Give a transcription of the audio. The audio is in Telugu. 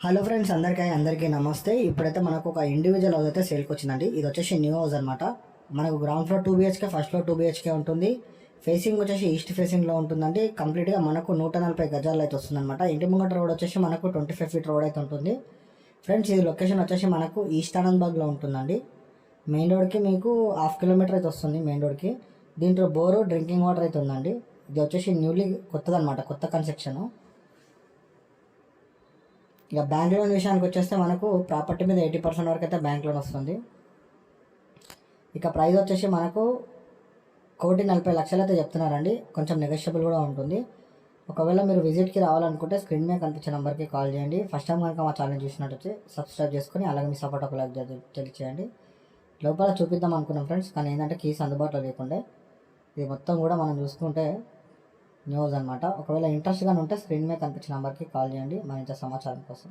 హలో ఫ్రెండ్స్, అందరికీ నమస్తే. ఇప్పుడైతే మనకు ఒక ఇండివిజువల్ హౌస్ అయితే సేల్కి వచ్చిందండి. ఇది వచ్చేసి న్యూ హౌస్ అనమాట. మనకు ground floor 2 BHK, first floor 2 BHK ఉంటుంది. ఫేసింగ్ వచ్చేసి ఈస్ట్ ఫేసింగ్లో ఉంటుందండి. కంప్లీట్గా మనకు 140 గజాలు అయితే వస్తుందన్నమాట. ఇంటి ముంగట రోడ్ వచ్చేసి మనకు 25 ఫీట్ రోడ్ అయితే ఉంటుంది. ఫ్రెండ్స్, ఇది లొకేషన్ వచ్చేసి మనకు ఈస్ట్ ఆనంద్బాగ్లో ఉంటుందండి. మెయిన్ రోడ్కి మీకు 1/2 కిలోమీటర్ అయితే వస్తుంది మెయిన్ రోడ్కి. దీంట్లో బోరు, డ్రింకింగ్ వాటర్ అయితే ఉందండి. ఇది వచ్చేసి న్యూలీ కొత్తదనమాట, కొత్త కన్స్ట్రక్షన్. ఇక బ్యాంక్ లోన్ విషయానికి వచ్చేస్తే మనకు ప్రాపర్టీ మీద 80% వరకు అయితే బ్యాంక్ లోన్ వస్తుంది. ఇక ప్రైస్ వచ్చేసి మనకు 1,40,00,000 అయితే చెప్తున్నారండి. కొంచెం నెగోషియబుల్ కూడా ఉంటుంది. ఒకవేళ మీరు విజిట్కి రావాలనుకుంటే స్క్రీన్ మీద కనిపించే నెంబర్కి కాల్ చేయండి. ఫస్ట్ టైం కనుక మా ఛానల్ చూసినట్టు సబ్స్క్రైబ్ చేసుకొని అలాగే మీ సపోర్ట్ ఒక లైక్ తెలియచేయండి. లోపల చూపిద్దాం అనుకున్నాం ఫ్రెండ్స్, కానీ ఏంటంటే కీస్ అందుబాటులో లేకుండే. ఇది మొత్తం కూడా మనం చూసుకుంటే న్యూస్ అనమాట. ఒకవేళ ఇంట్రెస్ట్గా ఉంటే స్క్రీన్ మీద కనిపించిన నెంబర్కి కాల్ చేయండి మరింత సమాచారం కోసం.